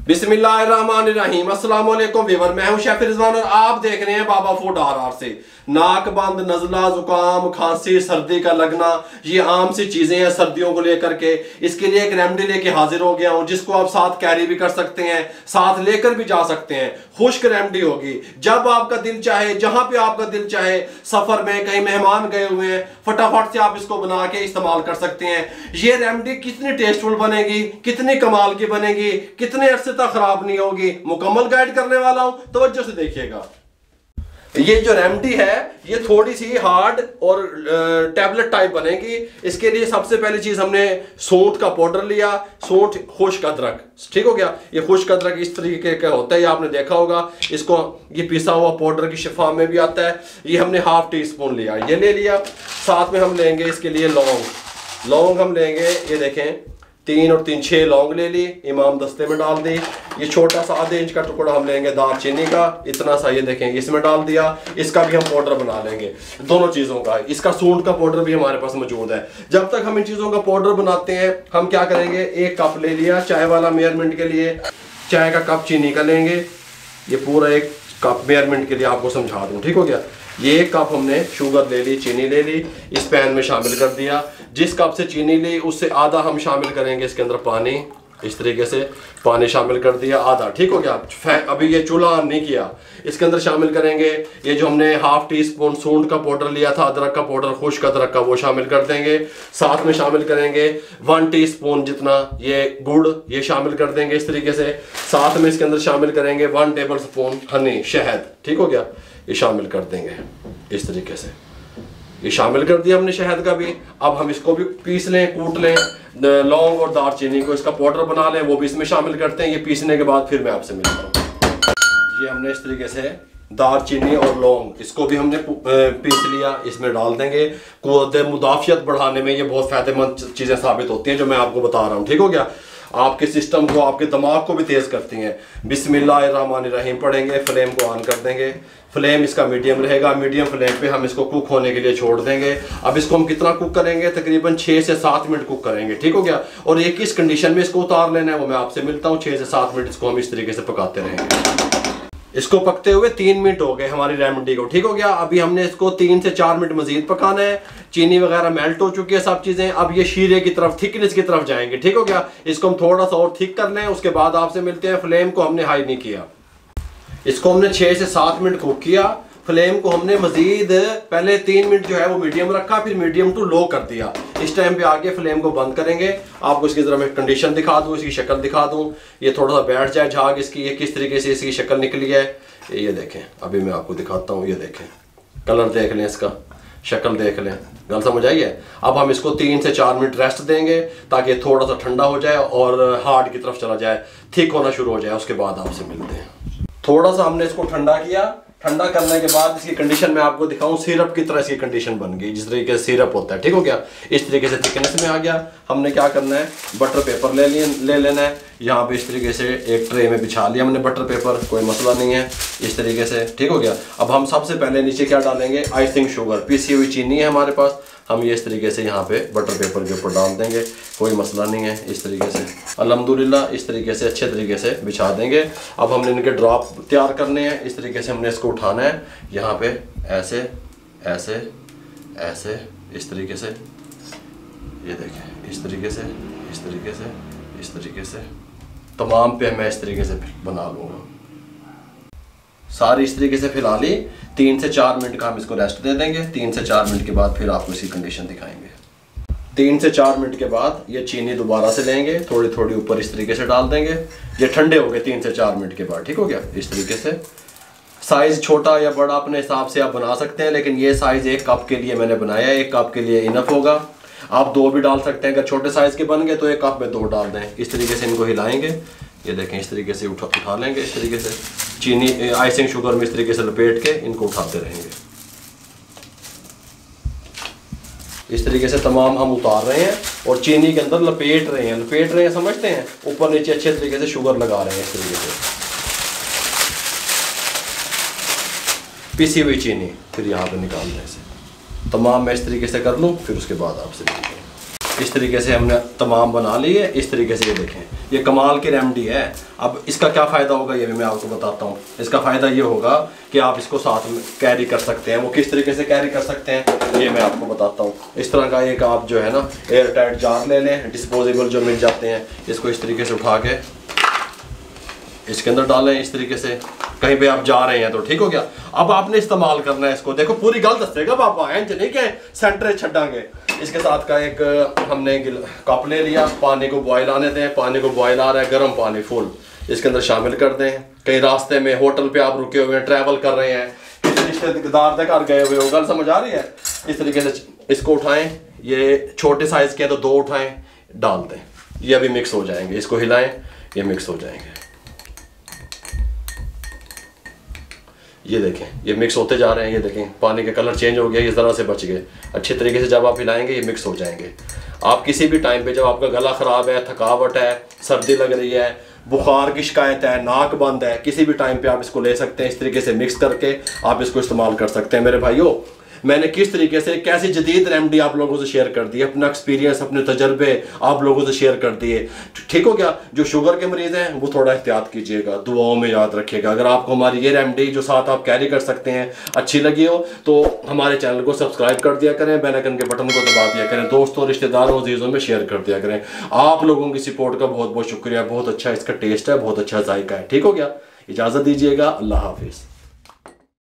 बिस्मिल्लाहिर्रहमानिर्रहीम। अस्सलाम वालेकुम व्यूअर, मैं हूं शेफ रिजवान और आप देख रहे हैं बाबा फूड आर से। नाक बंद, नजला, जुकाम, खांसी, सर्दी का लगना, ये आम सी चीजें हैं सर्दियों को लेकर के। इसके लिए एक रेमेडी लेके हाजिर हो गया हूं जिसको आप साथ कैरी भी कर सकते हैं, साथ लेकर भी जा सकते हैं। खुश्क रेमेडी होगी, जब आपका दिल चाहे, जहां पे आपका दिल चाहे, सफर में कहीं मेहमान गए हुए हैं, फटाफट से आप इसको बना के इस्तेमाल कर सकते हैं। ये रेमेडी कितनी टेस्टफुल बनेगी, कितनी कमाल की बनेगी, कितने अरसे तक खराब नहीं होगी, मुकम्मल गाइड करने वाला हूं, तवज्जो से देखिएगा। ये जो रेमेडी है ये थोड़ी सी हार्ड और टैबलेट टाइप बनेगी। इसके लिए सबसे पहली चीज हमने सूंठ का पाउडर लिया, सूंठ, खुश्क अदरक, ठीक हो गया। ये खुश्क अदरक इस तरीके का होता है, ये आपने देखा होगा। इसको ये पिसा हुआ पाउडर की शिफा में भी आता है। ये हमने हाफ टी स्पून लिया, ये ले लिया। साथ में हम लेंगे इसके लिए लौंग हम लेंगे, ये देखें 3 और 3 6 लौंग ले ली, इमाम दस्ते में डाल दी। ये छोटा सा आधे इंच का टुकड़ा हम लेंगे दालचीनी का, इतना सा, ये देखें इसमें डाल दिया। इसका भी हम पाउडर बना लेंगे, दोनों चीज़ों का। इसका सूंठ का पाउडर भी हमारे पास मौजूद है। जब तक हम इन चीज़ों का पाउडर बनाते हैं, हम क्या करेंगे, 1 कप ले लिया चाय वाला मेजरमेंट के लिए, चाय का कप चीनी का लेंगे। ये पूरा 1 कप मेजरमेंट के लिए आपको समझा दूँ, ठीक हो गया। ये 1 कप हमने शुगर ले ली, चीनी ले ली, इस पैन में शामिल कर दिया। जिस कप से चीनी ली उससे आधा हम शामिल करेंगे इसके अंदर पानी, इस तरीके से पानी शामिल कर दिया आधा, ठीक हो गया। अभी ये चूल्हा ऑन नहीं किया। इसके अंदर शामिल करेंगे ये जो हमने हाफ टी स्पून सूंठ का पाउडर लिया था, अदरक का पाउडर, खुश्क अदरक का, वो शामिल कर देंगे। साथ में शामिल करेंगे 1 टीस्पून जितना ये गुड़, ये शामिल कर देंगे इस तरीके से। साथ में इसके अंदर शामिल करेंगे 1 टेबल स्पून हनी, शहद, ठीक हो गया, ये शामिल कर देंगे इस तरीके से। ये शामिल कर दिया हमने शहद का भी। अब हम इसको भी पीस लें, कूट लें, लौंग और दालचीनी को इसका पाउडर बना लें, वो भी इसमें शामिल करते हैं। ये पीसने के बाद फिर मैं आपसे मिलता हूँ। ये हमने इस तरीके से दालचीनी और लौंग, इसको भी हमने पीस लिया, इसमें डाल देंगे। क़ुव्वत मुदाफ़ियत बढ़ाने में ये बहुत फ़ायदेमंद चीज़ें साबित होती हैं जो मैं आपको बता रहा हूँ, ठीक हो गया। आपके सिस्टम को, आपके दिमाग को भी तेज़ करती हैं। बिस्मिल्लाहिर्रहमानिर्रहीम पढ़ेंगे, फ्लेम को ऑन कर देंगे। फ्लेम इसका मीडियम रहेगा। मीडियम फ्लेम पे हम इसको कुक होने के लिए छोड़ देंगे। अब इसको हम कितना कुक करेंगे, तकरीबन 6 से 7 मिनट कुक करेंगे, ठीक हो गया। और एक किस कंडीशन में इसको उतार लेना है वो मैं आपसे मिलता हूँ। 6 से 7 मिनट इसको हम इस तरीके से पकाते रहेंगे। इसको पकते हुए 3 मिनट हो गए हमारी रेमेडी को, ठीक हो गया। अभी हमने इसको 3 से 4 मिनट मजीद पकाना है। चीनी वगैरह मेल्ट हो चुकी है सब चीज़ें। अब ये शीरे की तरफ, थिकनेस की तरफ जाएंगे, ठीक हो गया। इसको हम थोड़ा सा और थिक कर लें, उसके बाद आपसे मिलते हैं। फ्लेम को हमने हाई नहीं किया, इसको हमने 6 से 7 मिनट कुक किया। फ्लेम को हमने मजीद पहले 3 मिनट जो है वो मीडियम रखा, फिर मीडियम टू लो कर दिया। इस टाइम पे आके फ्लेम को बंद करेंगे। आपको इसकी जरा मैं कंडीशन दिखा दूं, इसकी शक्ल दिखा दूं। ये थोड़ा सा बैठ जाए झाग इसकी, ये किस तरीके से इसकी शक्ल निकली है, ये देखें। अभी मैं आपको दिखाता हूँ, ये देखें, कलर देख लें, इसका शक्ल देख लें, गल समझ आई है। अब हम इसको 3 से 4 मिनट रेस्ट देंगे ताकि थोड़ा सा ठंडा हो जाए और हार्ड की तरफ चला जाए, थिक होना शुरू हो जाए। उसके बाद आपसे मिलते हैं। थोड़ा सा हमने इसको ठंडा किया। ठंडा करने के बाद इसकी कंडीशन मैं आपको दिखाऊं, सिरप की तरह इसकी कंडीशन बन गई, जिस तरीके से सिरप होता है, ठीक हो गया। इस तरीके से थिकनेस में आ गया। हमने क्या करना है, बटर पेपर ले लेना है। यहाँ पे इस तरीके से एक ट्रे में बिछा लिया हमने बटर पेपर, कोई मसला नहीं है, इस तरीके से, ठीक हो गया। अब हम सबसे पहले नीचे क्या डालेंगे, आइसिंग शुगर, पिसी हुई चीनी है हमारे पास। हम ये इस तरीके से यहाँ पे बटर पेपर के ऊपर डाल देंगे, कोई मसला नहीं है। इस तरीके से अल्हम्दुलिल्लाह इस तरीके से अच्छे तरीके से बिछा देंगे। अब हमने इनके ड्रॉप तैयार करने हैं। इस तरीके से हमने इसको उठाना है, यहाँ पे ऐसे ऐसे ऐसे, इस तरीके से, ये देखें, इस तरीके से, इस तरीके से, इस तरीके से, तमाम पे मैं इस तरीके से बना लूँगा। सारी इस तरीके से फैला ली। 3 से 4 मिनट का हम इसको रेस्ट दे देंगे। 3 से 4 मिनट के बाद फिर आपको इसकी कंडीशन दिखाएंगे। 3 से 4 मिनट के बाद ये चीनी दोबारा से लेंगे, थोड़ी थोड़ी ऊपर इस तरीके से डाल देंगे। ये ठंडे हो गए 3 से 4 मिनट के बाद, ठीक हो गया। इस तरीके से साइज़ छोटा या बड़ा अपने हिसाब से आप बना सकते हैं, लेकिन ये साइज़ 1 कप के लिए मैंने बनाया है। 1 कप के लिए इनफ होगा। आप 2 भी डाल सकते हैं, अगर छोटे साइज़ के बन गए तो 1 कप में 2 डाल दें। इस तरीके से इनको हिलाएंगे, ये देखें, इस तरीके से उठा लेंगे। इस तरीके से चीनी आइसिंग शुगर में इस तरीके से लपेट के इनको उठाते रहेंगे। इस तरीके से तमाम हम उतार रहे हैं और चीनी के अंदर लपेट रहे हैं, समझते हैं, ऊपर नीचे अच्छे तरीके से शुगर लगा रहे हैं। इस तरीके से पिसी हुई चीनी फिर यहाँ पे निकालने से तमाम मैं इस तरीके से कर लूँ, फिर उसके बाद आपसे मिलते हैं। इस तरीके से हमने तमाम बना ली है। इस तरीके से ये देखें, ये कमाल की रेमेडी है। अब इसका क्या फ़ायदा होगा ये भी मैं आपको बताता हूँ। इसका फ़ायदा ये होगा कि आप इसको साथ में कैरी कर सकते हैं। वो किस तरीके से कैरी कर सकते हैं ये मैं आपको बताता हूँ। इस तरह का एक आप जो है ना एयर टाइट जार ले लें, डिस्पोजेबल जो मिल जाते हैं। इसको इस तरीके से उठा के इसके अंदर डालें इस तरीके से, कहीं पे आप जा रहे हैं तो ठीक हो गया। अब आपने इस्तेमाल करना है इसको, देखो पूरी गल दसेगा बाबा, इंज नहीं के सेंटर छड़ांगे। इसके साथ का एक हमने कप ले लिया, पानी को बॉयल आने दें। पानी को बॉयल आ रहा है, गर्म पानी फुल इसके अंदर शामिल कर दें। कहीं रास्ते में होटल पे आप रुके हुए हैं, ट्रैवल कर रहे हैं, किसी रिश्तेदार के घर गए हुए हो, गल समझ आ रही है। इस तरीके से इसको उठाएं, ये छोटे साइज के हैं तो 2 उठाएं, डाल दें, ये अभी मिक्स हो जाएंगे। इसको हिलाएं, ये मिक्स हो जाएंगे। ये देखें ये मिक्स होते जा रहे हैं। ये देखें पानी का कलर चेंज हो गया, ये ज़रा से बच गए। अच्छे तरीके से जब आप हिलाएंगे ये मिक्स हो जाएंगे। आप किसी भी टाइम पे जब आपका गला ख़राब है, थकावट है, सर्दी लग रही है, बुखार की शिकायत है, नाक बंद है, किसी भी टाइम पे आप इसको ले सकते हैं। इस तरीके से मिक्स करके आप इसको इस्तेमाल कर सकते हैं। मेरे भाइयों, मैंने किस तरीके से कैसी जदीद रेमेडी आप लोगों से शेयर कर दी, अपना एक्सपीरियंस, अपने तजर्बे आप लोगों से शेयर कर दिए। ठीक हो गया। जो शुगर के मरीज़ हैं वो थोड़ा एहतियात कीजिएगा, दुआओं में याद रखिएगा। अगर आपको हमारी ये रेमेडी जो साथ आप कैरी कर सकते हैं अच्छी लगी हो तो हमारे चैनल को सब्सक्राइब कर दिया करें, बेल आइकन के बटन को दबा दिया करें, दोस्तों रिश्तेदारों अजीज़ों में शेयर कर दिया करें। आप लोगों की सपोर्ट का बहुत बहुत शुक्रिया। बहुत अच्छा इसका टेस्ट है, बहुत अच्छा जायका है। ठीक हो गया। इजाज़त दीजिएगा। अल्लाह हाफिज़।